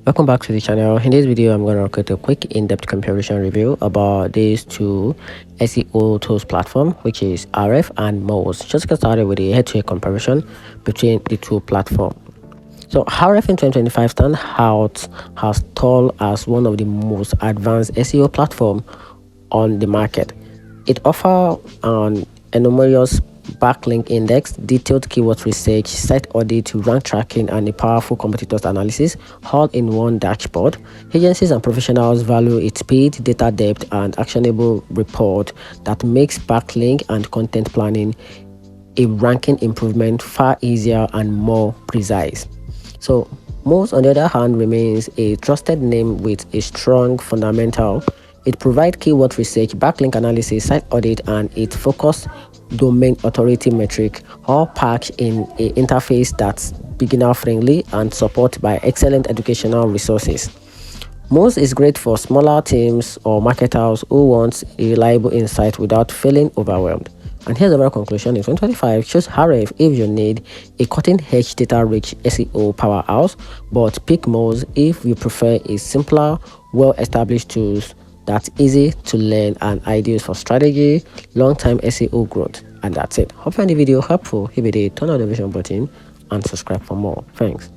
Welcome back to the channel. In this video, I'm going to create a quick in-depth comparison review about these two SEO tools platform, which is Ahrefs and Moz. Just get started with a head-to-head comparison between the two platforms. So Ahrefs in 2025 stands out as tall as one of the most advanced SEO platform on the market. It offers an enormous backlink index, detailed keyword research, site audit, rank tracking, and a powerful competitors analysis, all in one dashboard. Agencies and professionals value its speed, data depth, and actionable report that makes backlink and content planning a ranking improvement far easier and more precise. So Moz, on the other hand, remains a trusted name with a strong fundamental. It provides keyword research, backlink analysis, site audit, and its focused domain authority metric, all packed in an interface that's beginner friendly and supported by excellent educational resources. Moz is great for smaller teams or marketers who want a reliable insight without feeling overwhelmed. And here's our conclusion: in 2025, choose Ahrefs if you need a cutting-edge data-rich SEO powerhouse, but pick Moz if you prefer a simpler, well-established tools that's easy to learn and ideal for strategy, long-term SEO growth. And that's it. Hope you found the video helpful. If you did, turn on the notification button and subscribe for more. Thanks.